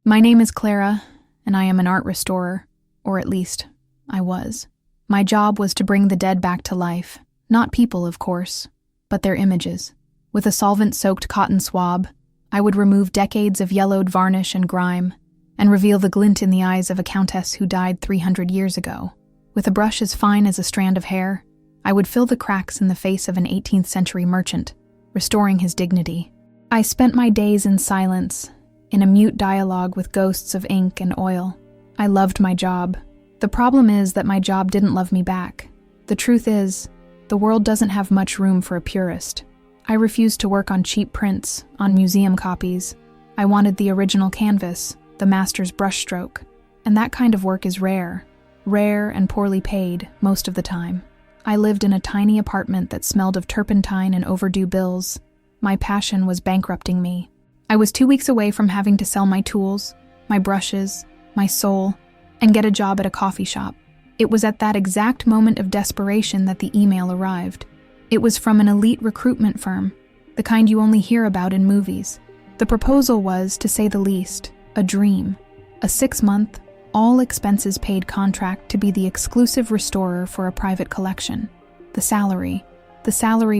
My name is Clara, and I am an art restorer, or at least, I was. My job was to bring the dead back to life, not people, of course, but their images. With a solvent-soaked cotton swab, I would remove decades of yellowed varnish and grime, and reveal the glint in the eyes of a countess who died 300 years ago. With a brush as fine as a strand of hair, I would fill the cracks in the face of an 18th century merchant, restoring his dignity. I spent my days in silence, in a mute dialogue with ghosts of ink and oil. I loved my job. The problem is that my job didn't love me back. The truth is, the world doesn't have much room for a purist. I refused to work on cheap prints, on museum copies. I wanted the original canvas, the master's brushstroke, and that kind of work is rare and poorly paid most of the time. I lived in a tiny apartment that smelled of turpentine and overdue bills. My passion was bankrupting me. I was 2 weeks away from having to sell my tools, my brushes, my soul, and get a job at a coffee shop. It was at that exact moment of desperation that the email arrived. It was from an elite recruitment firm, the kind you only hear about in movies. The proposal was, to say the least, a dream. A 6-month, all-expenses-paid contract to be the exclusive restorer for a private collection. The salary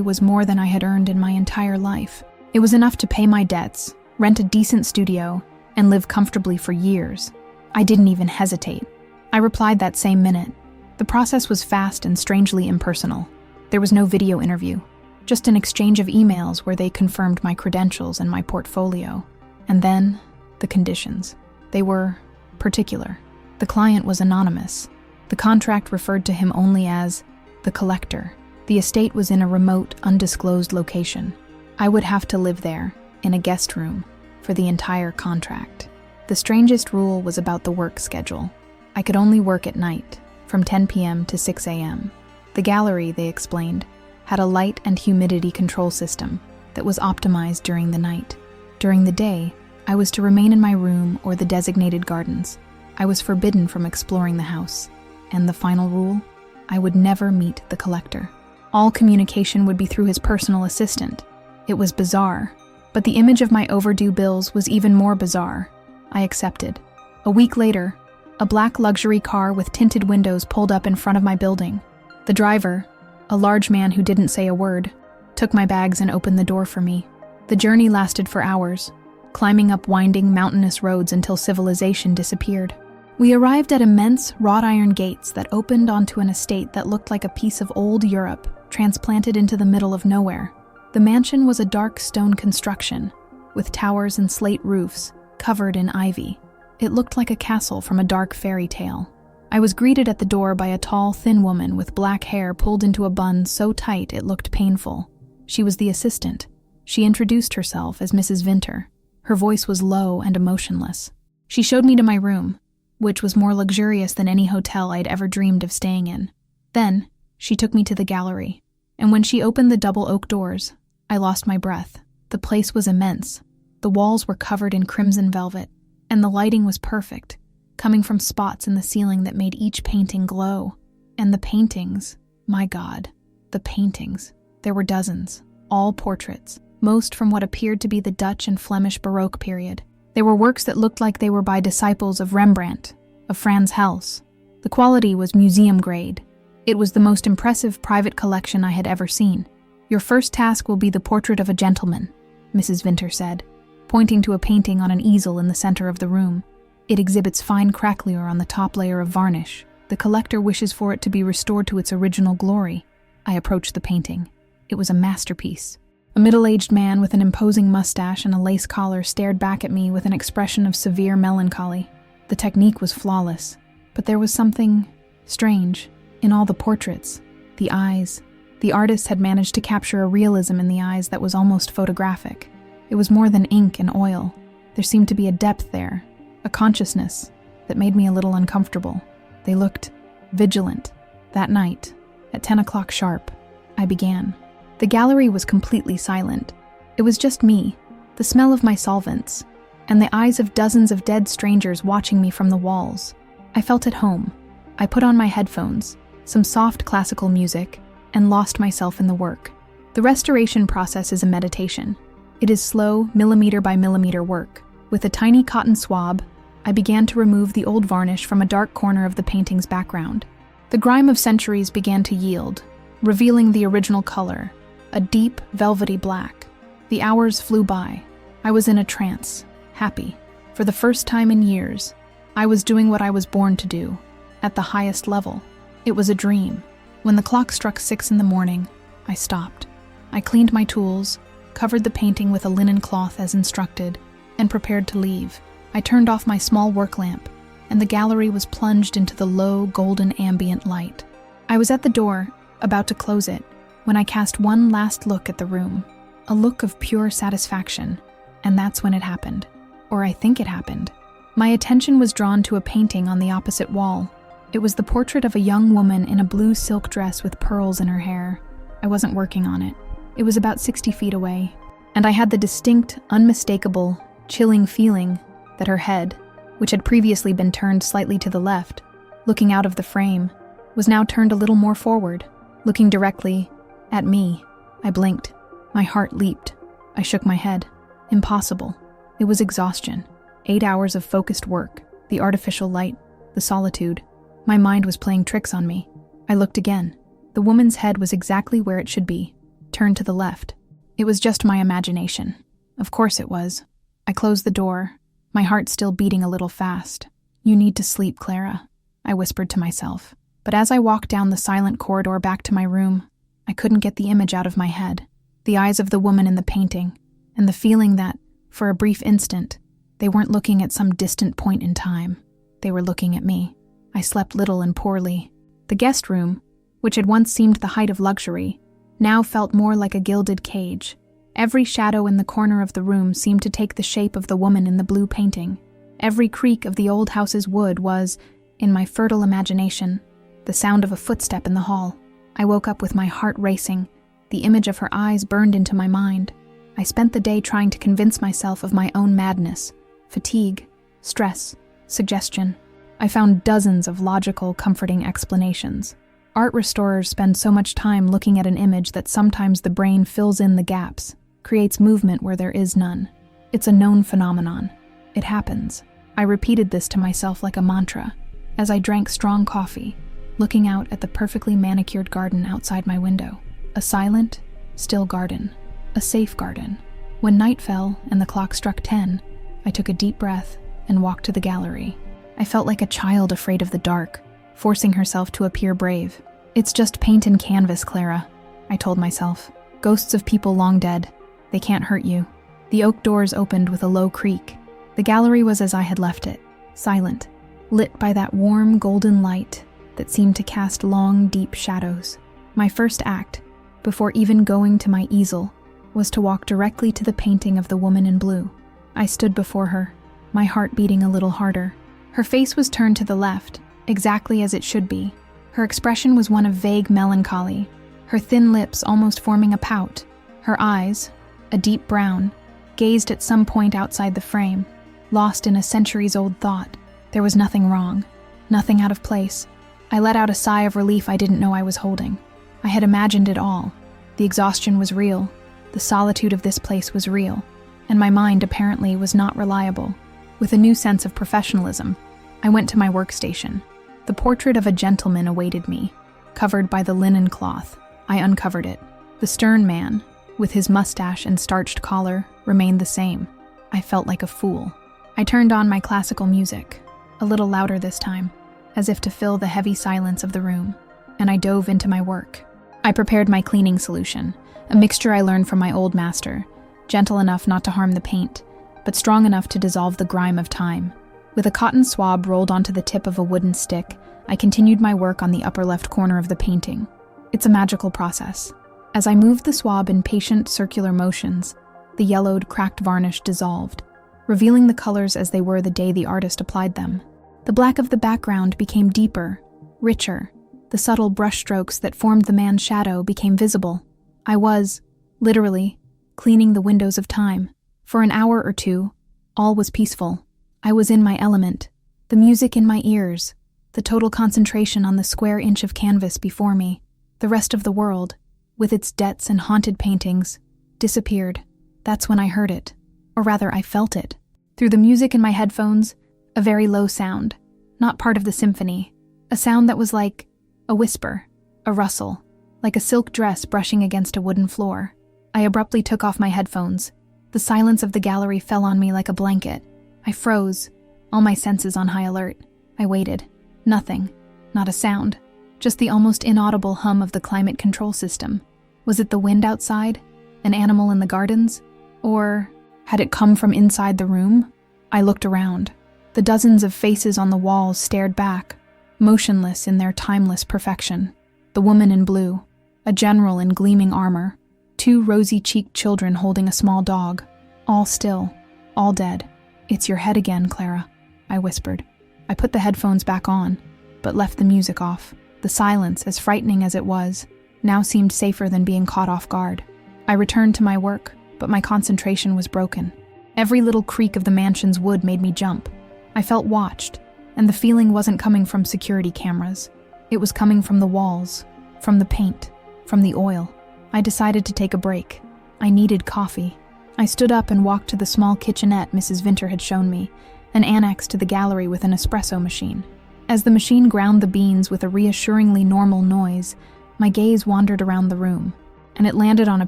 was more than I had earned in my entire life. It was enough to pay my debts, rent a decent studio, and live comfortably for years. I didn't even hesitate. I replied that same minute. The process was fast and strangely impersonal. There was no video interview, just an exchange of emails where they confirmed my credentials and my portfolio. And then, the conditions. They were particular. The client was anonymous. The contract referred to him only as the collector. The estate was in a remote, undisclosed location. I would have to live there, in a guest room, for the entire contract. The strangest rule was about the work schedule. I could only work at night, from 10 p.m. to 6 a.m. The gallery, they explained, had a light and humidity control system that was optimized during the night. During the day, I was to remain in my room or the designated gardens. I was forbidden from exploring the house. And the final rule? I would never meet the collector. All communication would be through his personal assistant. It was bizarre, but the image of my overdue bills was even more bizarre. I accepted. A week later, a black luxury car with tinted windows pulled up in front of my building. The driver, a large man who didn't say a word, took my bags and opened the door for me. The journey lasted for hours, climbing up winding, mountainous roads until civilization disappeared. We arrived at immense wrought iron gates that opened onto an estate that looked like a piece of old Europe, transplanted into the middle of nowhere. The mansion was a dark stone construction, with towers and slate roofs, covered in ivy. It looked like a castle from a dark fairy tale. I was greeted at the door by a tall, thin woman with black hair pulled into a bun so tight it looked painful. She was the assistant. She introduced herself as Mrs. Vinter. Her voice was low and emotionless. She showed me to my room, which was more luxurious than any hotel I'd ever dreamed of staying in. Then, she took me to the gallery, and when she opened the double oak doors, I lost my breath. The place was immense. The walls were covered in crimson velvet, and the lighting was perfect, coming from spots in the ceiling that made each painting glow. And the paintings, my God, the paintings. There were dozens, all portraits, most from what appeared to be the Dutch and Flemish Baroque period. They were works that looked like they were by disciples of Rembrandt, of Frans Hals. The quality was museum grade. It was the most impressive private collection I had ever seen. "Your first task will be the portrait of a gentleman," Mrs. Vinter said, pointing to a painting on an easel in the center of the room. "It exhibits fine craquelure on the top layer of varnish. The collector wishes for it to be restored to its original glory." I approached the painting. It was a masterpiece. A middle-aged man with an imposing mustache and a lace collar stared back at me with an expression of severe melancholy. The technique was flawless, but there was something strange in all the portraits. The eyes. The artist had managed to capture a realism in the eyes that was almost photographic. It was more than ink and oil. There seemed to be a depth there, a consciousness that made me a little uncomfortable. They looked vigilant. That night, at 10 o'clock sharp, I began. The gallery was completely silent. It was just me, the smell of my solvents, and the eyes of dozens of dead strangers watching me from the walls. I felt at home. I put on my headphones, some soft classical music, and lost myself in the work. The restoration process is a meditation. It is slow, millimeter by millimeter work. With a tiny cotton swab, I began to remove the old varnish from a dark corner of the painting's background. The grime of centuries began to yield, revealing the original color, a deep, velvety black. The hours flew by. I was in a trance, happy. For the first time in years, I was doing what I was born to do, at the highest level. It was a dream. When the clock struck 6 a.m, I stopped. I cleaned my tools, covered the painting with a linen cloth as instructed, and prepared to leave. I turned off my small work lamp, and the gallery was plunged into the low, golden ambient light. I was at the door, about to close it, when I cast one last look at the room, a look of pure satisfaction, and that's when it happened. Or I think it happened. My attention was drawn to a painting on the opposite wall. It was the portrait of a young woman in a blue silk dress with pearls in her hair. I wasn't working on it. It was about 60 feet away, and I had the distinct, unmistakable, chilling feeling that her head, which had previously been turned slightly to the left, looking out of the frame, was now turned a little more forward, looking directly at me. I blinked. My heart leaped. I shook my head. Impossible. It was exhaustion. 8 hours of focused work, the artificial light, the solitude. My mind was playing tricks on me. I looked again. The woman's head was exactly where it should be, turned to the left. It was just my imagination. Of course it was. I closed the door, my heart still beating a little fast. "You need to sleep, Clara," I whispered to myself. But as I walked down the silent corridor back to my room, I couldn't get the image out of my head. The eyes of the woman in the painting, and the feeling that, for a brief instant, they weren't looking at some distant point in time. They were looking at me. I slept little and poorly. The guest room, which had once seemed the height of luxury, now felt more like a gilded cage. Every shadow in the corner of the room seemed to take the shape of the woman in the blue painting. Every creak of the old house's wood was, in my fertile imagination, the sound of a footstep in the hall. I woke up with my heart racing. The image of her eyes burned into my mind. I spent the day trying to convince myself of my own madness, fatigue, stress, suggestion. I found dozens of logical, comforting explanations. Art restorers spend so much time looking at an image that sometimes the brain fills in the gaps, creates movement where there is none. It's a known phenomenon. It happens. I repeated this to myself like a mantra, as I drank strong coffee, looking out at the perfectly manicured garden outside my window. A silent, still garden. A safe garden. When night fell and the clock struck 10, I took a deep breath and walked to the gallery. I felt like a child afraid of the dark, forcing herself to appear brave. "It's just paint and canvas, Clara," I told myself. "Ghosts of people long dead. They can't hurt you." The oak doors opened with a low creak. The gallery was as I had left it, silent, lit by that warm golden light that seemed to cast long, deep shadows. My first act, before even going to my easel, was to walk directly to the painting of the woman in blue. I stood before her, my heart beating a little harder. Her face was turned to the left, exactly as it should be. Her expression was one of vague melancholy, her thin lips almost forming a pout. Her eyes, a deep brown, gazed at some point outside the frame, lost in a centuries-old thought. There was nothing wrong, nothing out of place. I let out a sigh of relief I didn't know I was holding. I had imagined it all. The exhaustion was real, the solitude of this place was real, and my mind apparently was not reliable. With a new sense of professionalism, I went to my workstation. The portrait of a gentleman awaited me, covered by the linen cloth. I uncovered it. The stern man, with his mustache and starched collar, remained the same. I felt like a fool. I turned on my classical music, a little louder this time, as if to fill the heavy silence of the room, and I dove into my work. I prepared my cleaning solution, a mixture I learned from my old master, gentle enough not to harm the paint, but strong enough to dissolve the grime of time. With a cotton swab rolled onto the tip of a wooden stick, I continued my work on the upper left corner of the painting. It's a magical process. As I moved the swab in patient circular motions, the yellowed, cracked varnish dissolved, revealing the colors as they were the day the artist applied them. The black of the background became deeper, richer. The subtle brushstrokes that formed the man's shadow became visible. I was, literally, cleaning the windows of time. For an hour or two, all was peaceful. I was in my element, the music in my ears, the total concentration on the square inch of canvas before me. The rest of the world, with its debts and haunted paintings, disappeared. That's when I heard it, or rather I felt it. Through the music in my headphones, A very low sound, not part of the symphony. A sound that was like a whisper, a rustle, like a silk dress brushing against a wooden floor. I abruptly took off my headphones. The silence of the gallery fell on me like a blanket. I froze, all my senses on high alert. I waited. Nothing. Not a sound. Just the almost inaudible hum of the climate control system. Was it the wind outside? An animal in the gardens? Or had it come from inside the room? I looked around. The dozens of faces on the walls stared back, motionless in their timeless perfection. The woman in blue, a general in gleaming armor, 2 rosy-cheeked children holding a small dog, all still, all dead. "It's your head again, Clara," I whispered. I put the headphones back on, but left the music off. The silence, as frightening as it was, now seemed safer than being caught off guard. I returned to my work, but my concentration was broken. Every little creak of the mansion's wood made me jump. I felt watched, and the feeling wasn't coming from security cameras. It was coming from the walls, from the paint, from the oil. I decided to take a break. I needed coffee. I stood up and walked to the small kitchenette Mrs. Vinter had shown me, an annex to the gallery with an espresso machine. As the machine ground the beans with a reassuringly normal noise, my gaze wandered around the room, and it landed on a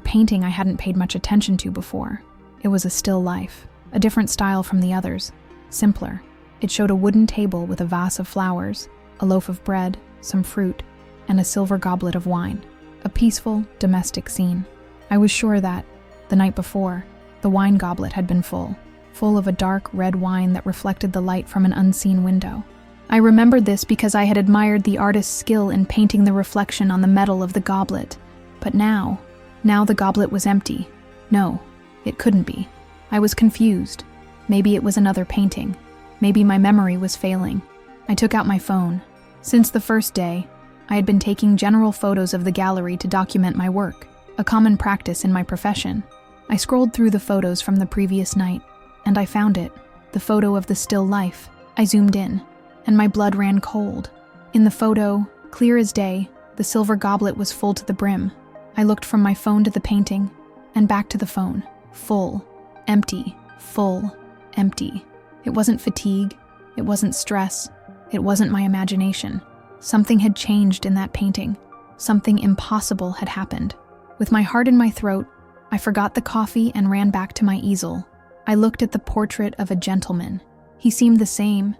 painting I hadn't paid much attention to before. It was a still life, a different style from the others, simpler. It showed a wooden table with a vase of flowers, a loaf of bread, some fruit, and a silver goblet of wine. A peaceful, domestic scene. I was sure that, the night before, the wine goblet had been full of a dark red wine that reflected the light from an unseen window. I remembered this because I had admired the artist's skill in painting the reflection on the metal of the goblet. But now the goblet was empty. No, it couldn't be. I was confused. Maybe it was another painting. Maybe my memory was failing. I took out my phone. Since the first day, I had been taking general photos of the gallery to document my work, a common practice in my profession. I scrolled through the photos from the previous night, and I found it, the photo of the still life. I zoomed in, and my blood ran cold. In the photo, clear as day, the silver goblet was full to the brim. I looked from my phone to the painting, and back to the phone. Full, empty, full, empty. It wasn't fatigue, it wasn't stress, it wasn't my imagination. Something had changed in that painting. Something impossible had happened. With my heart in my throat, I forgot the coffee and ran back to my easel. I looked at the portrait of a gentleman. He seemed the same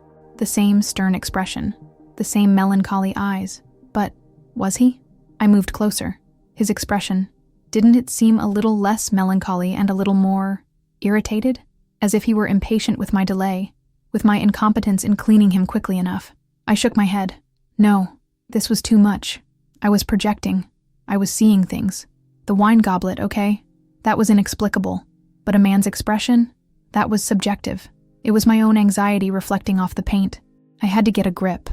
stern expression, the same melancholy eyes. But was he? I moved closer. His expression, didn't it seem a little less melancholy and a little more irritated? As if he were impatient with my delay, with my incompetence in cleaning him quickly enough. I shook my head. No, this was too much. I was projecting. I was seeing things. The wine goblet, okay? That was inexplicable. But a man's expression? That was subjective. It was my own anxiety reflecting off the paint. I had to get a grip.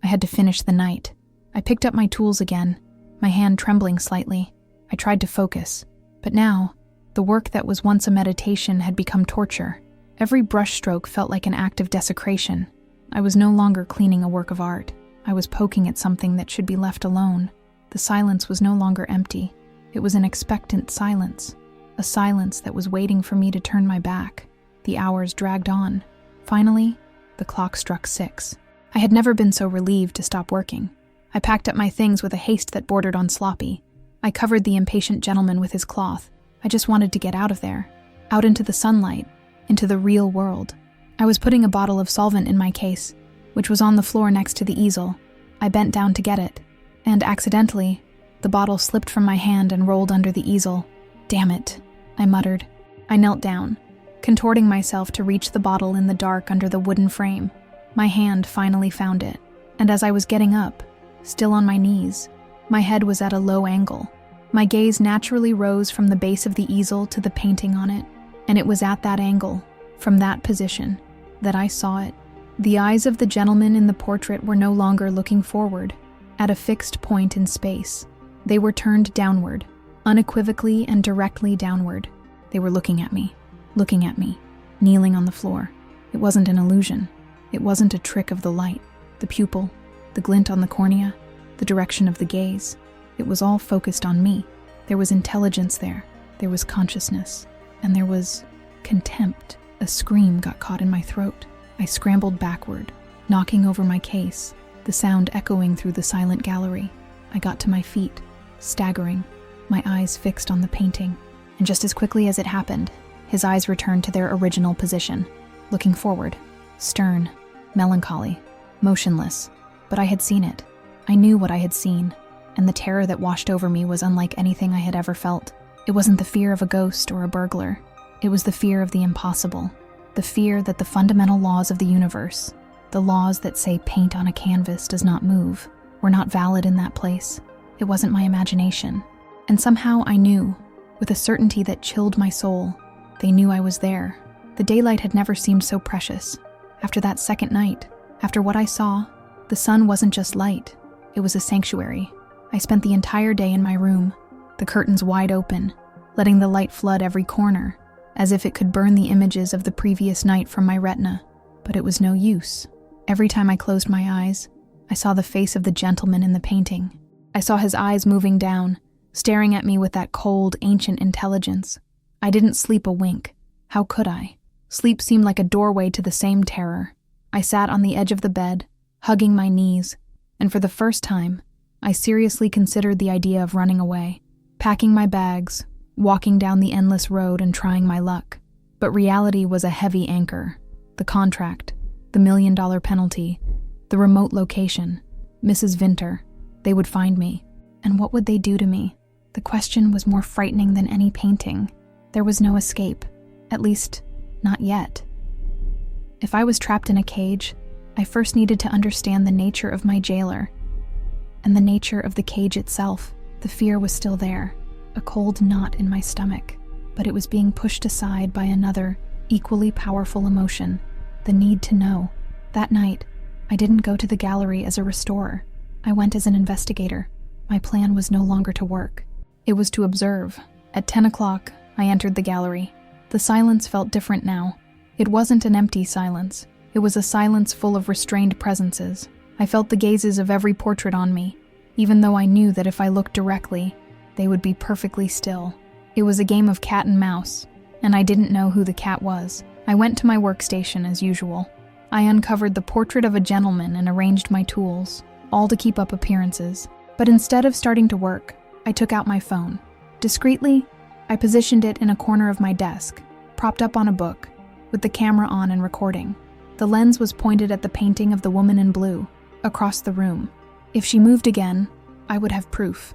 I had to finish the night. I picked up my tools again, my hand trembling slightly. I tried to focus. But now, the work that was once a meditation had become torture. Every brushstroke felt like an act of desecration. I was no longer cleaning a work of art. I was poking at something that should be left alone. The silence was no longer empty. It was an expectant silence. A silence that was waiting for me to turn my back. The hours dragged on. Finally, the clock struck 6. I had never been so relieved to stop working. I packed up my things with a haste that bordered on sloppy. I covered the impatient gentleman with his cloth. I just wanted to get out of there. Out into the sunlight. Into the real world. I was putting a bottle of solvent in my case, which was on the floor next to the easel. I bent down to get it, and accidentally, the bottle slipped from my hand and rolled under the easel. Damn it, I muttered. I knelt down, contorting myself to reach the bottle in the dark under the wooden frame. My hand finally found it, and as I was getting up, still on my knees, my head was at a low angle. My gaze naturally rose from the base of the easel to the painting on it, and it was at that angle, from that position, that I saw it. The eyes of the gentleman in the portrait were no longer looking forward, at a fixed point in space. They were turned downward, unequivocally and directly downward. They were looking at me, kneeling on the floor. It wasn't an illusion. It wasn't a trick of the light, the pupil, the glint on the cornea, the direction of the gaze. It was all focused on me. There was intelligence there. There was consciousness. And there was contempt. A scream got caught in my throat. I scrambled backward, knocking over my case, the sound echoing through the silent gallery. I got to my feet, staggering, my eyes fixed on the painting. And just as quickly as it happened, his eyes returned to their original position, looking forward, stern, melancholy, motionless. But I had seen it. I knew what I had seen, and the terror that washed over me was unlike anything I had ever felt. It wasn't the fear of a ghost or a burglar. It was the fear of the impossible, the fear that the fundamental laws of the universe, the laws that say paint on a canvas does not move, were not valid in that place. It wasn't my imagination. And somehow I knew, with a certainty that chilled my soul, they knew I was there. The daylight had never seemed so precious. After that second night, after what I saw, the sun wasn't just light, it was a sanctuary. I spent the entire day in my room, the curtains wide open, letting the light flood every corner, as if it could burn the images of the previous night from my retina. But it was no use. Every time I closed my eyes, I saw the face of the gentleman in the painting. I saw his eyes moving down, staring at me with that cold, ancient intelligence. I didn't sleep a wink. How could I? Sleep seemed like a doorway to the same terror. I sat on the edge of the bed, hugging my knees, and for the first time, I seriously considered the idea of running away, packing my bags, walking down the endless road and trying my luck. But reality was a heavy anchor. The contract, the $1 million penalty, the remote location, Mrs. Vinter. They would find me. And what would they do to me? The question was more frightening than any painting. There was no escape. At least, not yet. If I was trapped in a cage, I first needed to understand the nature of my jailer. And the nature of the cage itself. The fear was still there, a cold knot in my stomach. But it was being pushed aside by another, equally powerful emotion, the need to know. That night, I didn't go to the gallery as a restorer. I went as an investigator. My plan was no longer to work. It was to observe. At 10 o'clock, I entered the gallery. The silence felt different now. It wasn't an empty silence. It was a silence full of restrained presences. I felt the gazes of every portrait on me, even though I knew that if I looked directly, they would be perfectly still. It was a game of cat and mouse, and I didn't know who the cat was. I went to my workstation as usual. I uncovered the portrait of a gentleman and arranged my tools, all to keep up appearances. But instead of starting to work, I took out my phone. Discreetly, I positioned it in a corner of my desk, propped up on a book, with the camera on and recording. The lens was pointed at the painting of the woman in blue, across the room. If she moved again, I would have proof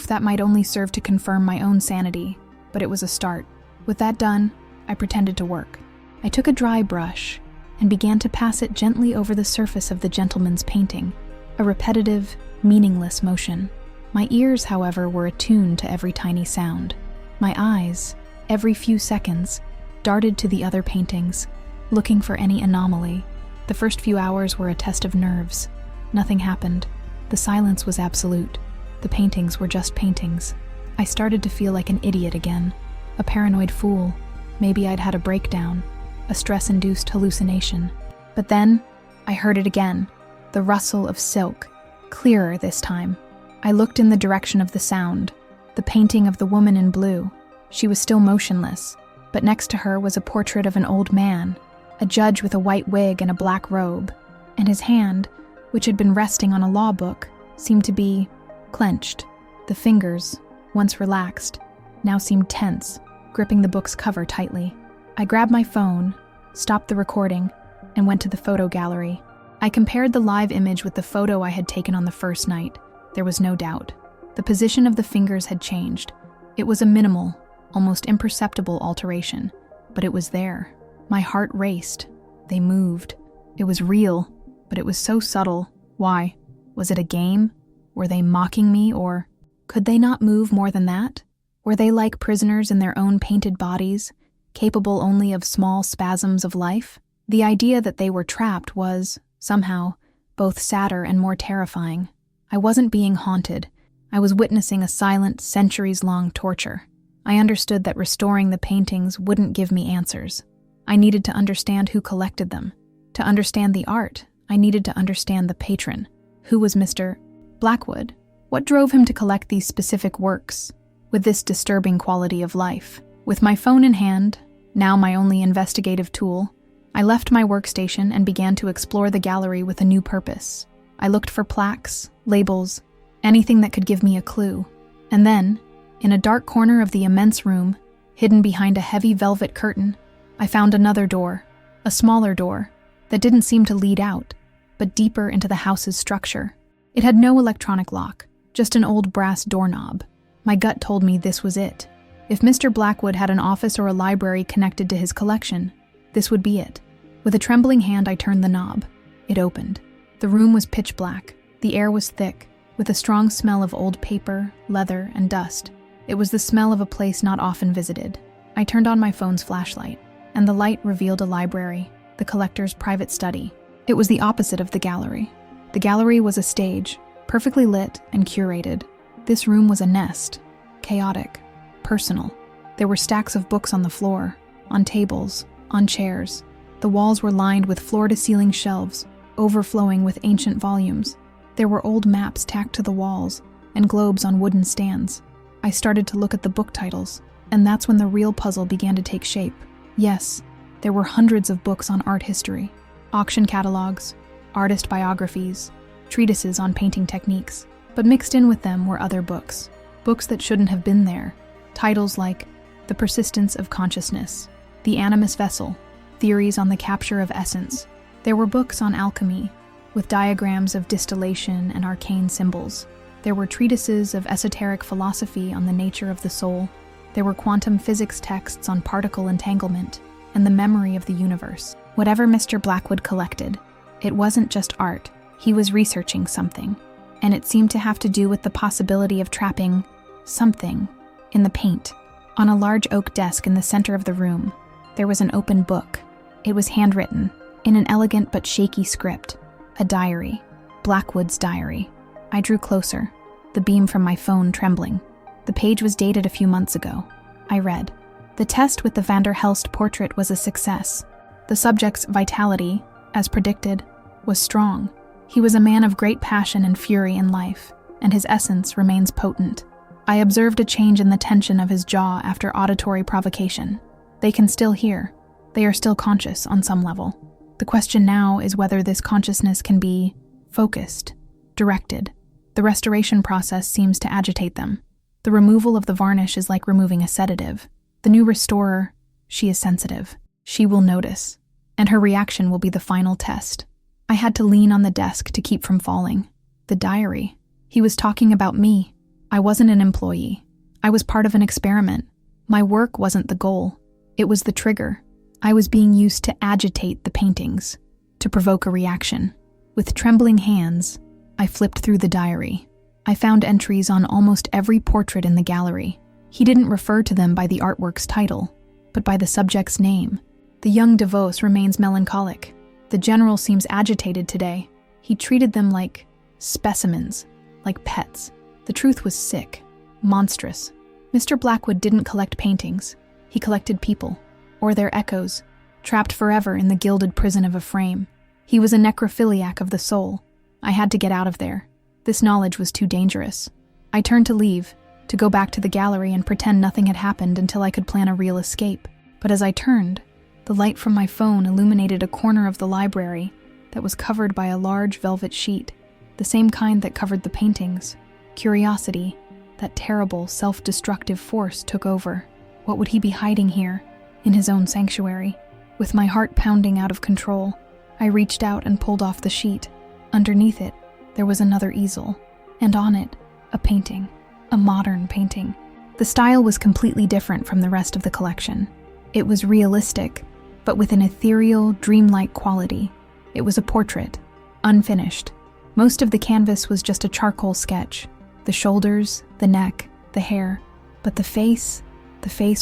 that might only serve to confirm my own sanity, but it was a start. With that done, I pretended to work. I took a dry brush and began to pass it gently over the surface of the gentleman's painting, a repetitive, meaningless motion. My ears, however, were attuned to every tiny sound. My eyes, every few seconds, darted to the other paintings, looking for any anomaly. The first few hours were a test of nerves. Nothing happened. The silence was absolute. The paintings were just paintings. I started to feel like an idiot again, a paranoid fool. Maybe I'd had a breakdown, a stress-induced hallucination. But then, I heard it again, the rustle of silk, clearer this time. I looked in the direction of the sound, the painting of the woman in blue. She was still motionless, but next to her was a portrait of an old man, a judge with a white wig and a black robe, and his hand, which had been resting on a law book, seemed to be clenched. The fingers, once relaxed, now seemed tense, gripping the book's cover tightly. I grabbed my phone, stopped the recording, and went to the photo gallery. I compared the live image with the photo I had taken on the first night. There was no doubt. The position of the fingers had changed. It was a minimal, almost imperceptible alteration, but it was there. My heart raced. They moved. It was real, but it was so subtle. Why? Was it a game? Were they mocking me, or could they not move more than that? Were they like prisoners in their own painted bodies, capable only of small spasms of life? The idea that they were trapped was, somehow, both sadder and more terrifying. I wasn't being haunted. I was witnessing a silent, centuries-long torture. I understood that restoring the paintings wouldn't give me answers. I needed to understand who collected them. To understand the art, I needed to understand the patron. Who was Mr. Blackwood? What drove him to collect these specific works, with this disturbing quality of life? With my phone in hand, now my only investigative tool, I left my workstation and began to explore the gallery with a new purpose. I looked for plaques, labels, anything that could give me a clue. And then, in a dark corner of the immense room, hidden behind a heavy velvet curtain, I found another door, a smaller door, that didn't seem to lead out, but deeper into the house's structure. It had no electronic lock, just an old brass doorknob. My gut told me this was it. If Mr. Blackwood had an office or a library connected to his collection, this would be it. With a trembling hand, I turned the knob. It opened. The room was pitch black. The air was thick, with a strong smell of old paper, leather, and dust. It was the smell of a place not often visited. I turned on my phone's flashlight, and the light revealed a library, the collector's private study. It was the opposite of the gallery. The gallery was a stage, perfectly lit and curated. This room was a nest, chaotic, personal. There were stacks of books on the floor, on tables, on chairs. The walls were lined with floor-to-ceiling shelves, overflowing with ancient volumes. There were old maps tacked to the walls, and globes on wooden stands. I started to look at the book titles, and that's when the real puzzle began to take shape. Yes, there were hundreds of books on art history, auction catalogs, artist biographies, treatises on painting techniques. But mixed in with them were other books, books that shouldn't have been there. Titles like The Persistence of Consciousness, The Animus Vessel, Theories on the Capture of Essence. There were books on alchemy, with diagrams of distillation and arcane symbols. There were treatises of esoteric philosophy on the nature of the soul. There were quantum physics texts on particle entanglement and the memory of the universe. Whatever Mr. Blackwood collected, it wasn't just art. He was researching something, and it seemed to have to do with the possibility of trapping something in the paint. On a large oak desk in the center of the room, there was an open book. It was handwritten, in an elegant but shaky script, a diary, Blackwood's diary. I drew closer, the beam from my phone trembling. The page was dated a few months ago. I read, "The test with the Van der Helst portrait was a success. The subject's vitality, as predicted, was strong. He was a man of great passion and fury in life, and his essence remains potent. I observed a change in the tension of his jaw after auditory provocation. They can still hear. They are still conscious on some level. The question now is whether this consciousness can be focused, directed. The restoration process seems to agitate them. The removal of the varnish is like removing a sedative. The new restorer, she is sensitive. She will notice, and her reaction will be the final test." I had to lean on the desk to keep from falling. The diary. He was talking about me. I wasn't an employee. I was part of an experiment. My work wasn't the goal. It was the trigger. I was being used to agitate the paintings, to provoke a reaction. With trembling hands, I flipped through the diary. I found entries on almost every portrait in the gallery. He didn't refer to them by the artwork's title, but by the subject's name. The young DeVos remains melancholic. The general seems agitated today. He treated them like specimens, like pets. The truth was sick, monstrous. Mr. Blackwood didn't collect paintings. He collected people, or their echoes, trapped forever in the gilded prison of a frame. He was a necrophiliac of the soul. I had to get out of there. This knowledge was too dangerous. I turned to leave, to go back to the gallery and pretend nothing had happened until I could plan a real escape. But as I turned, the light from my phone illuminated a corner of the library that was covered by a large velvet sheet, the same kind that covered the paintings. Curiosity, that terrible, self-destructive force, took over. What would he be hiding here, in his own sanctuary? With my heart pounding out of control, I reached out and pulled off the sheet. Underneath it, there was another easel, and on it, a painting, a modern painting. The style was completely different from the rest of the collection. It was realistic, but with an ethereal, dreamlike quality. It was a portrait, unfinished. Most of the canvas was just a charcoal sketch. The shoulders, the neck, the hair. But the face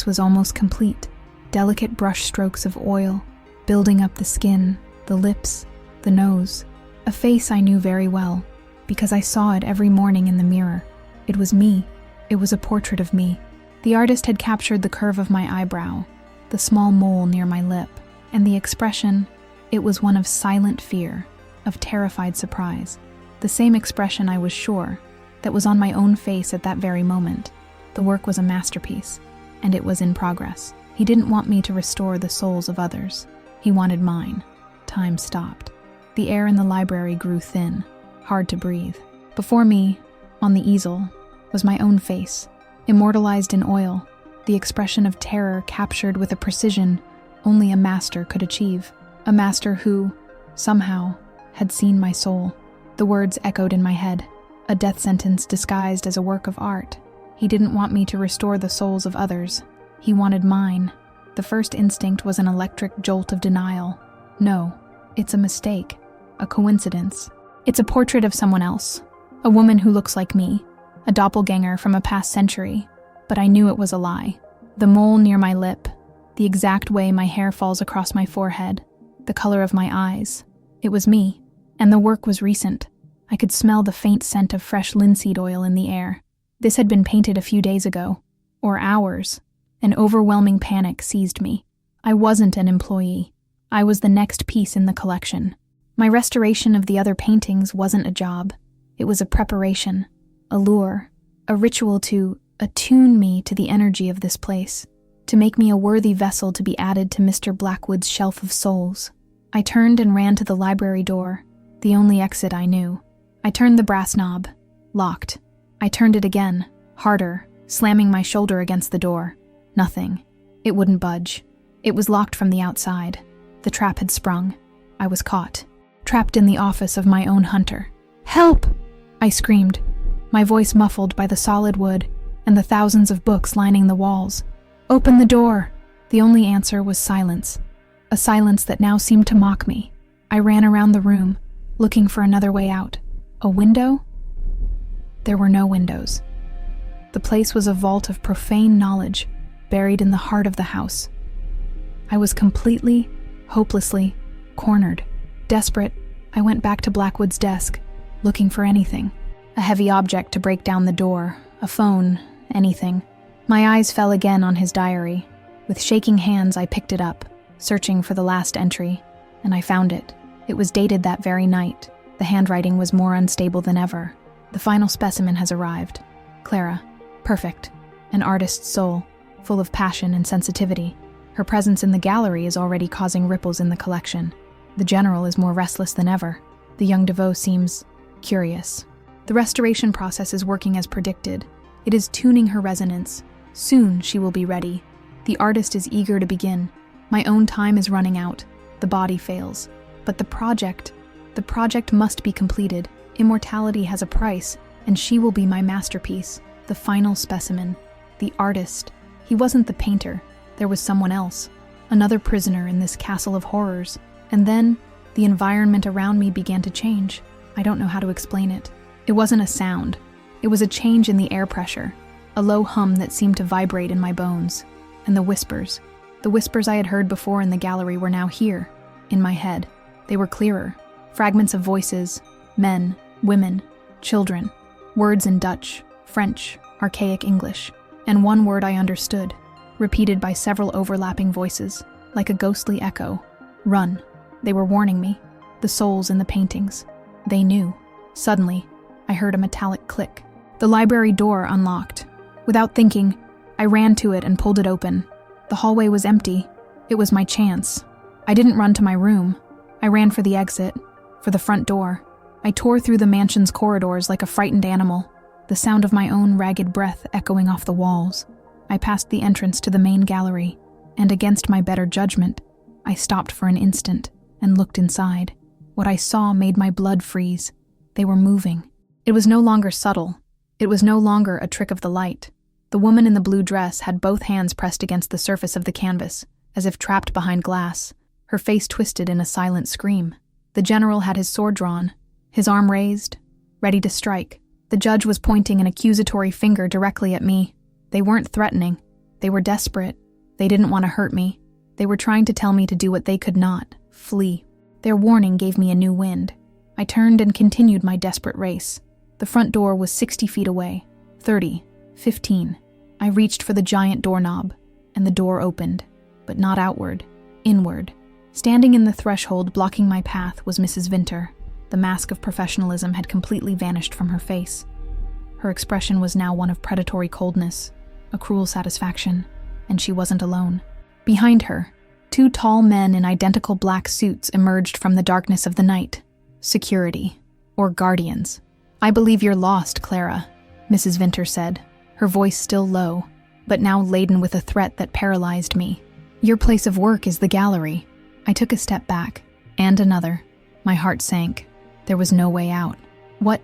was almost complete. Delicate brush strokes of oil, building up the skin, the lips, the nose. A face I knew very well, because I saw it every morning in the mirror. It was me. It was a portrait of me. The artist had captured the curve of my eyebrow, the small mole near my lip, and the expression, it was one of silent fear, of terrified surprise. The same expression, I was sure, that was on my own face at that very moment. The work was a masterpiece, and it was in progress. He didn't want me to restore the souls of others. He wanted mine. Time stopped. The air in the library grew thin, hard to breathe. Before me, on the easel, was my own face, immortalized in oil, the expression of terror captured with a precision only a master could achieve. A master who, somehow, had seen my soul. The words echoed in my head, a death sentence disguised as a work of art. He didn't want me to restore the souls of others. He wanted mine. The first instinct was an electric jolt of denial. No, it's a mistake, a coincidence. It's a portrait of someone else, a woman who looks like me, a doppelganger from a past century. But I knew it was a lie. The mole near my lip, the exact way my hair falls across my forehead, the color of my eyes. It was me, and the work was recent. I could smell the faint scent of fresh linseed oil in the air. This had been painted a few days ago, or hours. An overwhelming panic seized me. I wasn't an employee. I was the next piece in the collection. My restoration of the other paintings wasn't a job. It was a preparation, a lure, a ritual to attune me to the energy of this place, to make me a worthy vessel to be added to Mr. Blackwood's shelf of souls. I turned and ran to the library door, the only exit I knew. I turned the brass knob. Locked. I turned it again, harder, slamming my shoulder against the door. Nothing. It wouldn't budge. It was locked from the outside. The trap had sprung. I was caught, trapped in the office of my own hunter. "Help!" I screamed, my voice muffled by the solid wood and the thousands of books lining the walls. "Open the door!" The only answer was silence, a silence that now seemed to mock me. I ran around the room, looking for another way out. A window? There were no windows. The place was a vault of profane knowledge, buried in the heart of the house. I was completely, hopelessly, cornered. Desperate, I went back to Blackwood's desk, looking for anything. A heavy object to break down the door, a phone, anything. My eyes fell again on his diary. With shaking hands, I picked it up, searching for the last entry, and I found it. It was dated that very night. The handwriting was more unstable than ever. The final specimen has arrived. Clara, perfect, an artist's soul, full of passion and sensitivity. Her presence in the gallery is already causing ripples in the collection. The general is more restless than ever. The young DeVoe seems curious. The restoration process is working as predicted. It is tuning her resonance. Soon she will be ready. The artist is eager to begin. My own time is running out. The body fails. But the project must be completed. Immortality has a price, and she will be my masterpiece, the final specimen. The artist. He wasn't the painter. There was someone else. Another prisoner in this castle of horrors. And then, the environment around me began to change. I don't know how to explain it. It wasn't a sound. It was a change in the air pressure, a low hum that seemed to vibrate in my bones. And the whispers I had heard before in the gallery were now here, in my head. They were clearer, fragments of voices, men, women, children, words in Dutch, French, archaic English, and one word I understood, repeated by several overlapping voices, like a ghostly echo. Run. They were warning me. The souls in the paintings. They knew. Suddenly, I heard a metallic click. The library door unlocked. Without thinking, I ran to it and pulled it open. The hallway was empty. It was my chance. I didn't run to my room. I ran for the exit, for the front door. I tore through the mansion's corridors like a frightened animal, the sound of my own ragged breath echoing off the walls. I passed the entrance to the main gallery, and against my better judgment, I stopped for an instant and looked inside. What I saw made my blood freeze. They were moving. It was no longer subtle. It was no longer a trick of the light. The woman in the blue dress had both hands pressed against the surface of the canvas, as if trapped behind glass, her face twisted in a silent scream. The general had his sword drawn, his arm raised, ready to strike. The judge was pointing an accusatory finger directly at me. They weren't threatening. They were desperate. They didn't want to hurt me. They were trying to tell me to do what they could not, flee. Their warning gave me a new wind. I turned and continued my desperate race. The front door was 60 feet away, 30, 15. I reached for the giant doorknob, and the door opened, but not outward, inward. Standing in the threshold blocking my path was Mrs. Vinter. The mask of professionalism had completely vanished from her face. Her expression was now one of predatory coldness, a cruel satisfaction, and she wasn't alone. Behind her, 2 tall men in identical black suits emerged from the darkness of the night. Security. Or guardians. "I believe you're lost, Clara," Mrs. Vinter said, her voice still low, but now laden with a threat that paralyzed me. "Your place of work is the gallery." I took a step back, and another. My heart sank. There was no way out. What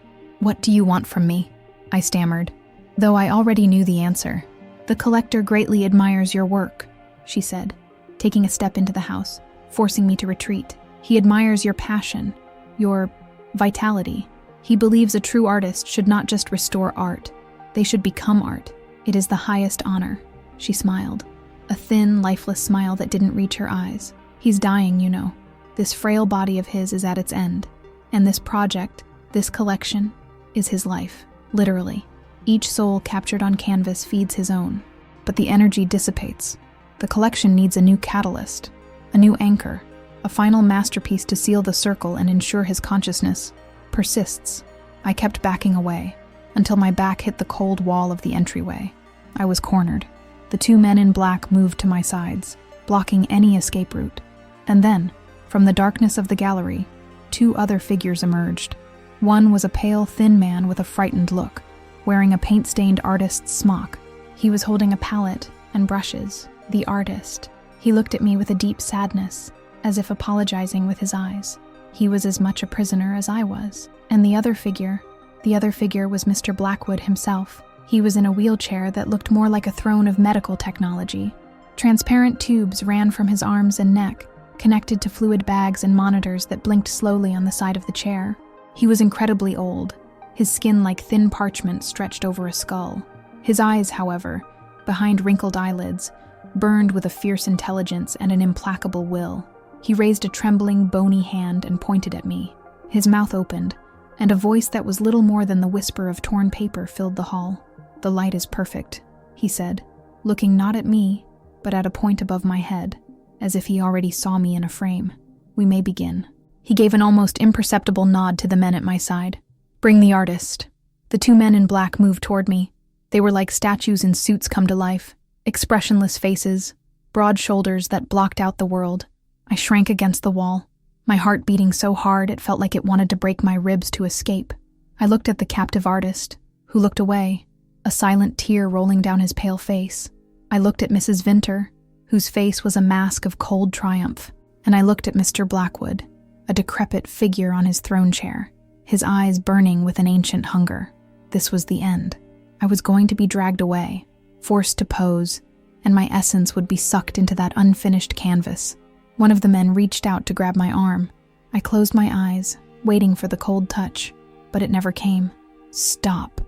do you want from me?" I stammered, though I already knew the answer. "The collector greatly admires your work," she said, taking a step into the house, forcing me to retreat. "He admires your passion, your vitality. He believes a true artist should not just restore art. They should become art. It is the highest honor." She smiled, a thin, lifeless smile that didn't reach her eyes. "He's dying, you know. This frail body of his is at its end. And this project, this collection, is his life, literally. Each soul captured on canvas feeds his own. But the energy dissipates. The collection needs a new catalyst, a new anchor, a final masterpiece to seal the circle and ensure his consciousness persists." I kept backing away, until my back hit the cold wall of the entryway. I was cornered. The 2 men in black moved to my sides, blocking any escape route. And then, from the darkness of the gallery, 2 other figures emerged. One was a pale, thin man with a frightened look, wearing a paint-stained artist's smock. He was holding a palette and brushes. The artist. He looked at me with a deep sadness, as if apologizing with his eyes. He was as much a prisoner as I was. And the other figure was Mr. Blackwood himself. He was in a wheelchair that looked more like a throne of medical technology. Transparent tubes ran from his arms and neck, connected to fluid bags and monitors that blinked slowly on the side of the chair. He was incredibly old, his skin like thin parchment stretched over a skull. His eyes, however, behind wrinkled eyelids, burned with a fierce intelligence and an implacable will. He raised a trembling, bony hand and pointed at me. His mouth opened, and a voice that was little more than the whisper of torn paper filled the hall. "The light is perfect," he said, looking not at me, but at a point above my head, as if he already saw me in a frame. "We may begin." He gave an almost imperceptible nod to the men at my side. "Bring the artist." The 2 men in black moved toward me. They were like statues in suits come to life, expressionless faces, broad shoulders that blocked out the world. I shrank against the wall, my heart beating so hard it felt like it wanted to break my ribs to escape. I looked at the captive artist, who looked away, a silent tear rolling down his pale face. I looked at Mrs. Vinter, whose face was a mask of cold triumph, and I looked at Mr. Blackwood, a decrepit figure on his throne chair, his eyes burning with an ancient hunger. This was the end. I was going to be dragged away, forced to pose, and my essence would be sucked into that unfinished canvas. One of the men reached out to grab my arm. I closed my eyes, waiting for the cold touch, but it never came. "Stop."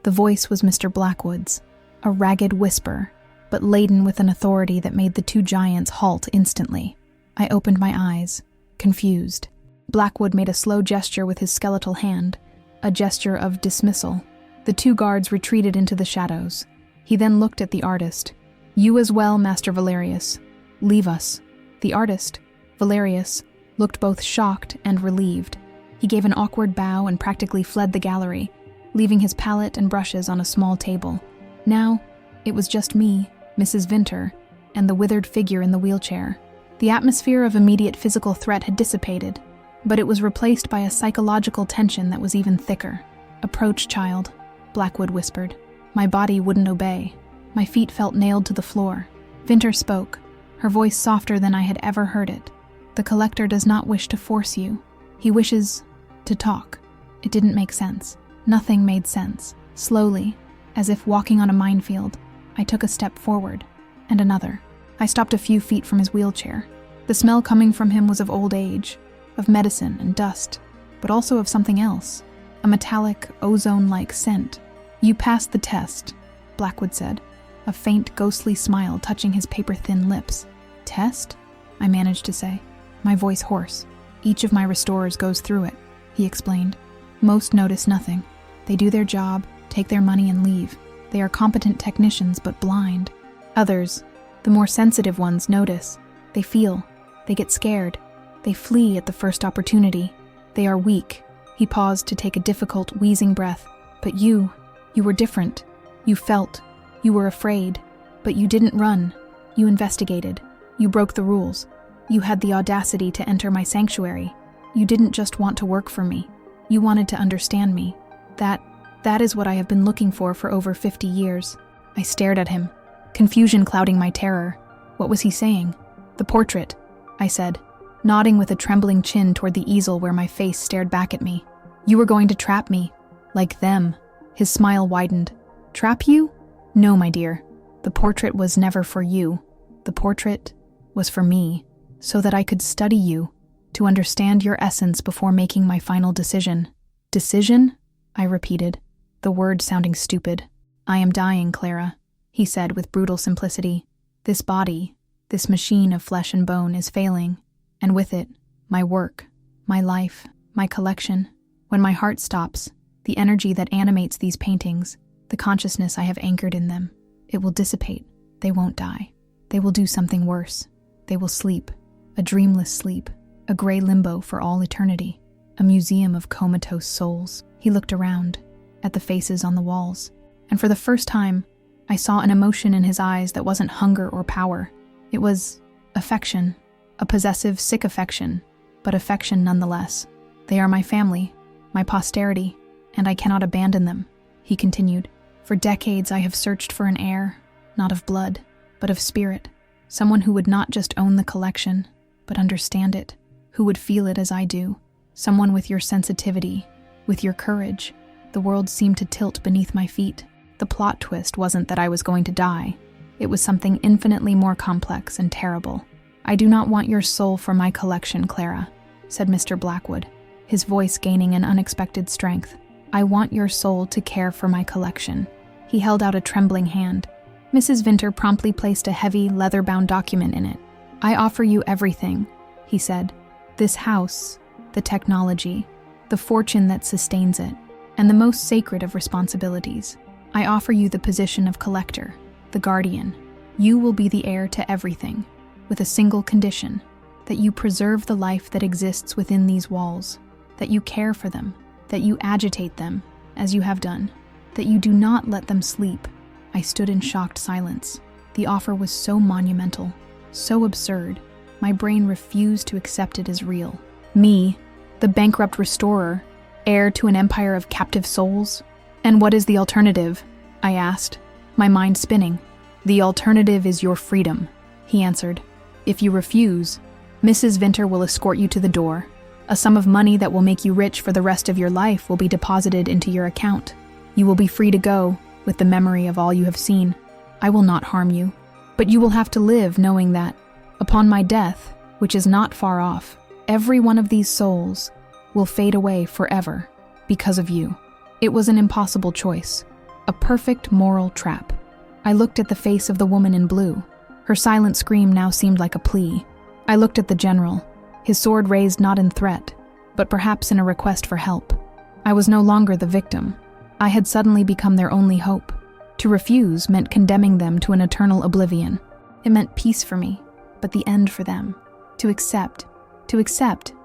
The voice was Mr. Blackwood's, a ragged whisper, but laden with an authority that made the 2 giants halt instantly. I opened my eyes, confused. Blackwood made a slow gesture with his skeletal hand, a gesture of dismissal. The 2 guards retreated into the shadows. He then looked at the artist. "You as well, Master Valerius. Leave us." The artist, Valerius, looked both shocked and relieved. He gave an awkward bow and practically fled the gallery, leaving his palette and brushes on a small table. Now, it was just me, Mrs. Vinter, and the withered figure in the wheelchair. The atmosphere of immediate physical threat had dissipated, but it was replaced by a psychological tension that was even thicker. "Approach, child," Blackwood whispered. My body wouldn't obey. My feet felt nailed to the floor. Vinter spoke, her voice softer than I had ever heard it. "The collector does not wish to force you. He wishes to talk." It didn't make sense. Nothing made sense. Slowly, as if walking on a minefield, I took a step forward, and another. I stopped a few feet from his wheelchair. The smell coming from him was of old age, of medicine and dust, but also of something else, a metallic, ozone-like scent. "You passed the test," Blackwood said, a faint, ghostly smile touching his paper-thin lips. "Test?" I managed to say, my voice hoarse. "Each of my restorers goes through it," he explained. "Most notice nothing. They do their job, take their money and leave. They are competent technicians but blind. Others, the more sensitive ones, notice. They feel. They get scared. They flee at the first opportunity. They are weak." He paused to take a difficult, wheezing breath. "But you were different. You felt. You were afraid. But you didn't run. You investigated. You broke the rules. You had the audacity to enter my sanctuary. You didn't just want to work for me. You wanted to understand me. That is what I have been looking for over 50 years. I stared at him, confusion clouding my terror. What was he saying? The portrait, I said, nodding with a trembling chin toward the easel where my face stared back at me. You were going to trap me, like them. His smile widened. Trap you? No, my dear. The portrait was never for you. The portrait was for me, so that I could study you, to understand your essence before making my final decision. Decision? I repeated, the word sounding stupid. I am dying, Clara, he said with brutal simplicity. This body, this machine of flesh and bone is failing, and with it, my work, my life, my collection. When my heart stops, the energy that animates these paintings, the consciousness I have anchored in them, it will dissipate. They won't die. They will do something worse. They will sleep, a dreamless sleep, a gray limbo for all eternity, a museum of comatose souls. He looked around, at the faces on the walls, and for the first time, I saw an emotion in his eyes that wasn't hunger or power. It was affection, a possessive, sick affection, but affection nonetheless. They are my family, my posterity, and I cannot abandon them, he continued. For decades I have searched for an heir, not of blood, but of spirit, someone who would not just own the collection, but understand it, who would feel it as I do, someone with your sensitivity, with your courage. The world seemed to tilt beneath my feet. The plot twist wasn't that I was going to die. It was something infinitely more complex and terrible. I do not want your soul for my collection, Clara, said Mr. Blackwood, his voice gaining an unexpected strength. I want your soul to care for my collection. He held out a trembling hand. Mrs. Vinter promptly placed a heavy, leather-bound document in it. I offer you everything, he said. This house, the technology, the fortune that sustains it, and the most sacred of responsibilities. I offer you the position of collector, the guardian. You will be the heir to everything, with a single condition, that you preserve the life that exists within these walls, that you care for them, that you agitate them, as you have done, that you do not let them sleep. I stood in shocked silence. The offer was so monumental, so absurd, my brain refused to accept it as real. Me, the bankrupt restorer, heir to an empire of captive souls? And what is the alternative? I asked, my mind spinning. The alternative is your freedom, he answered. If you refuse, Mrs. Vinter will escort you to the door. A sum of money that will make you rich for the rest of your life will be deposited into your account. You will be free to go, with the memory of all you have seen. I will not harm you, but you will have to live knowing that, upon my death, which is not far off, every one of these souls will fade away forever because of you. It was an impossible choice, a perfect moral trap. I looked at the face of the woman in blue. Her silent scream now seemed like a plea. I looked at the general, his sword raised not in threat, but perhaps in a request for help. I was no longer the victim. I had suddenly become their only hope. To refuse meant condemning them to an eternal oblivion. It meant peace for me, but the end for them. To accept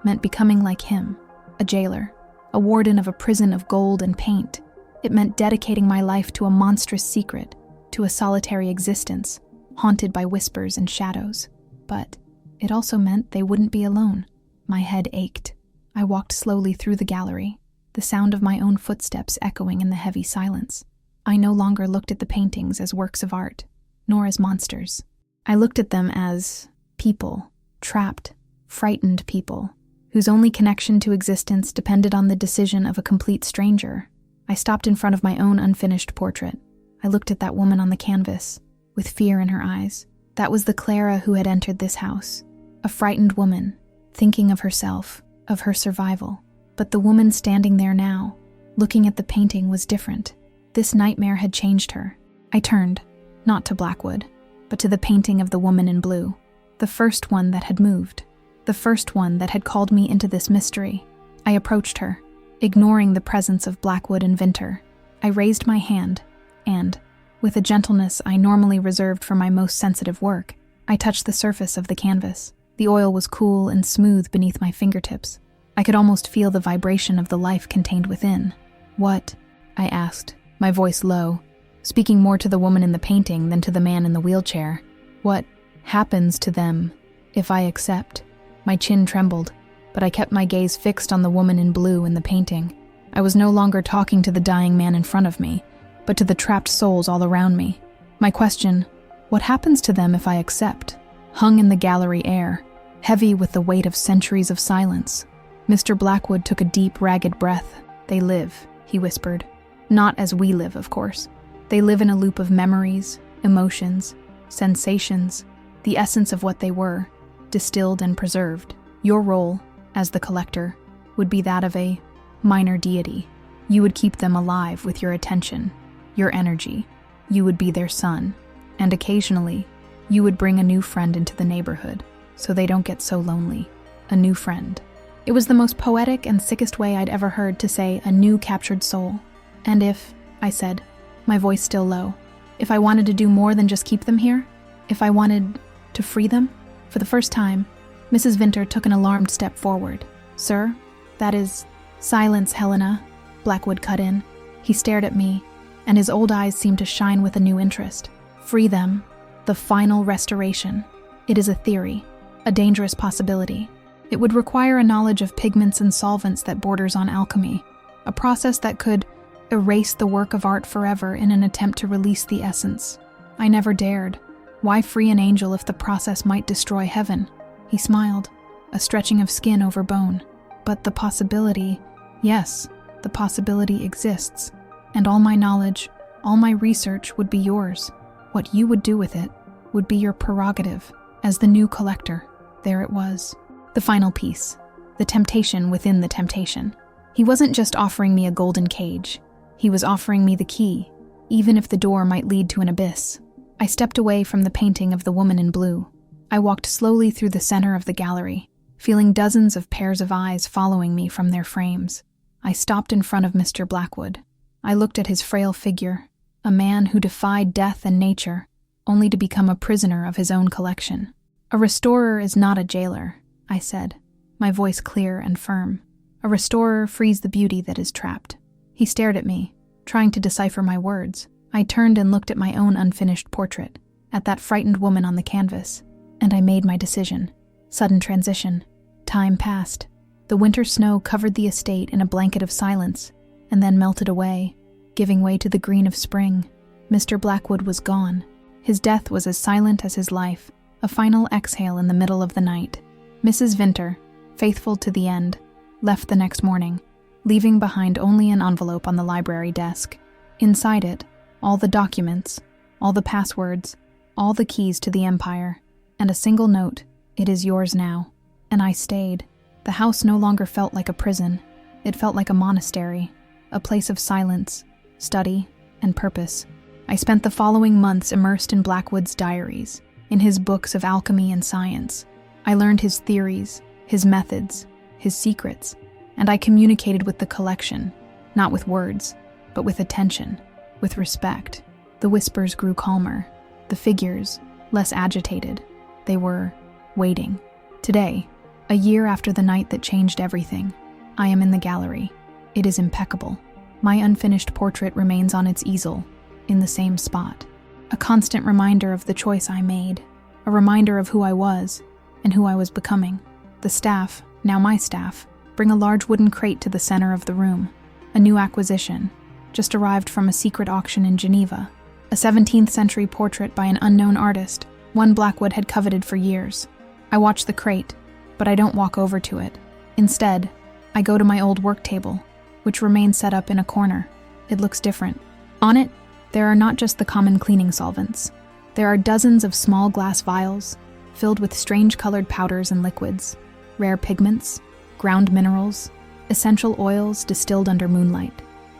meant becoming like him, a jailer, a warden of a prison of gold and paint. It meant dedicating my life to a monstrous secret, to a solitary existence, haunted by whispers and shadows. But it also meant they wouldn't be alone. My head ached. I walked slowly through the gallery, the sound of my own footsteps echoing in the heavy silence. I no longer looked at the paintings as works of art, nor as monsters. I looked at them as people, trapped, frightened people, whose only connection to existence depended on the decision of a complete stranger. I stopped in front of my own unfinished portrait. I looked at that woman on the canvas, with fear in her eyes. That was the Clara who had entered this house, a frightened woman, thinking of herself, of her survival. But the woman standing there now, looking at the painting, was different. This nightmare had changed her. I turned, not to Blackwood, but to the painting of the woman in blue, the first one that had moved, the first one that had called me into this mystery. I approached her, ignoring the presence of Blackwood and Vinter. I raised my hand, and, with a gentleness I normally reserved for my most sensitive work, I touched the surface of the canvas. The oil was cool and smooth beneath my fingertips. I could almost feel the vibration of the life contained within. What? I asked, my voice low, speaking more to the woman in the painting than to the man in the wheelchair. What happens to them if I accept? My chin trembled, but I kept my gaze fixed on the woman in blue in the painting. I was no longer talking to the dying man in front of me, but to the trapped souls all around me. My question, what happens to them if I accept, hung in the gallery air, heavy with the weight of centuries of silence. Mr. Blackwood took a deep, ragged breath. They live, he whispered. Not as we live, of course. They live in a loop of memories, emotions, sensations, the essence of what they were, distilled and preserved. Your role, as the collector, would be that of a minor deity. You would keep them alive with your attention, your energy. You would be their son, and occasionally, you would bring a new friend into the neighborhood, so they don't get so lonely. A new friend. It was the most poetic and sickest way I'd ever heard to say a new captured soul. And if, I said, my voice still low, if I wanted to do more than just keep them here? If I wanted to free them? For the first time, Mrs. Vinter took an alarmed step forward. Sir, that is... Silence, Helena, Blackwood cut in. He stared at me, and his old eyes seemed to shine with a new interest. Free them. The final restoration. It is a theory, a dangerous possibility. It would require a knowledge of pigments and solvents that borders on alchemy, a process that could erase the work of art forever in an attempt to release the essence. I never dared. Why free an angel if the process might destroy heaven? He smiled, a stretching of skin over bone. But the possibility, yes, the possibility exists. And all my knowledge, all my research would be yours. What you would do with it would be your prerogative. As the new collector, there it was. The final piece, the temptation within the temptation. He wasn't just offering me a golden cage. He was offering me the key, even if the door might lead to an abyss. I stepped away from the painting of the woman in blue. I walked slowly through the center of the gallery, feeling dozens of pairs of eyes following me from their frames. I stopped in front of Mr. Blackwood. I looked at his frail figure, a man who defied death and nature, only to become a prisoner of his own collection. A restorer is not a jailer, I said, my voice clear and firm. A restorer frees the beauty that is trapped. He stared at me, trying to decipher my words. I turned and looked at my own unfinished portrait, at that frightened woman on the canvas, and I made my decision. Sudden transition. Time passed. The winter snow covered the estate in a blanket of silence, and then melted away, giving way to the green of spring. Mr. Blackwood was gone. His death was as silent as his life, a final exhale in the middle of the night. Mrs. Vinter, faithful to the end, left the next morning, leaving behind only an envelope on the library desk. Inside it, all the documents, all the passwords, all the keys to the empire, and a single note, "It is yours now." And I stayed. The house no longer felt like a prison. It felt like a monastery, a place of silence, study, and purpose. I spent the following months immersed in Blackwood's diaries, in his books of alchemy and science. I learned his theories, his methods, his secrets, and I communicated with the collection, not with words, but with attention, with respect. The whispers grew calmer, the figures less agitated. They were waiting. Today, a year after the night that changed everything, I am in the gallery. It is impeccable. My unfinished portrait remains on its easel, in the same spot. A constant reminder of the choice I made, a reminder of who I was and who I was becoming. The staff, now my staff, bring a large wooden crate to the center of the room. A new acquisition, just arrived from a secret auction in Geneva. A 17th century portrait by an unknown artist, one Blackwood had coveted for years. I watch the crate, but I don't walk over to it. Instead, I go to my old work table, which remains set up in a corner. It looks different. On it, there are not just the common cleaning solvents. There are dozens of small glass vials, filled with strange colored powders and liquids, rare pigments, ground minerals, essential oils distilled under moonlight.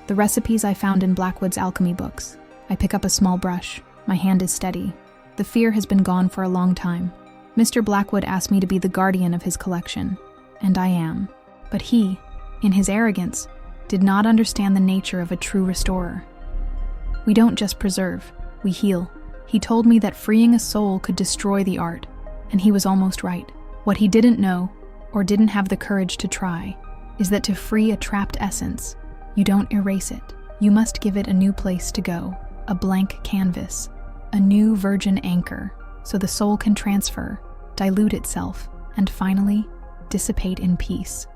The recipes I found in Blackwood's alchemy books. I pick up a small brush. My hand is steady. The fear has been gone for a long time. Mr. Blackwood asked me to be the guardian of his collection, and I am. But he, in his arrogance, did not understand the nature of a true restorer. We don't just preserve, we heal. He told me that freeing a soul could destroy the art, and he was almost right. What he didn't know, or didn't have the courage to try, is that to free a trapped essence, you don't erase it. You must give it a new place to go, a blank canvas, a new virgin anchor, so the soul can transfer, dilute itself, and finally dissipate in peace.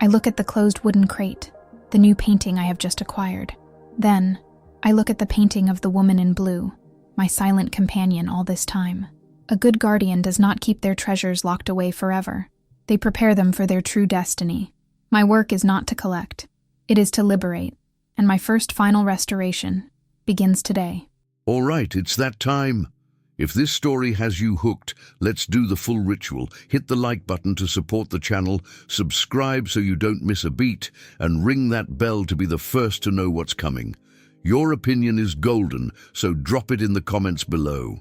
I look at the closed wooden crate, the new painting I have just acquired. Then, I look at the painting of the woman in blue, my silent companion all this time. A good guardian does not keep their treasures locked away forever. They prepare them for their true destiny. My work is not to collect. It is to liberate, and my first final restoration begins today. All right, it's that time. If this story has you hooked, let's do the full ritual. Hit the like button to support the channel, subscribe so you don't miss a beat, and ring that bell to be the first to know what's coming. Your opinion is golden, so drop it in the comments below.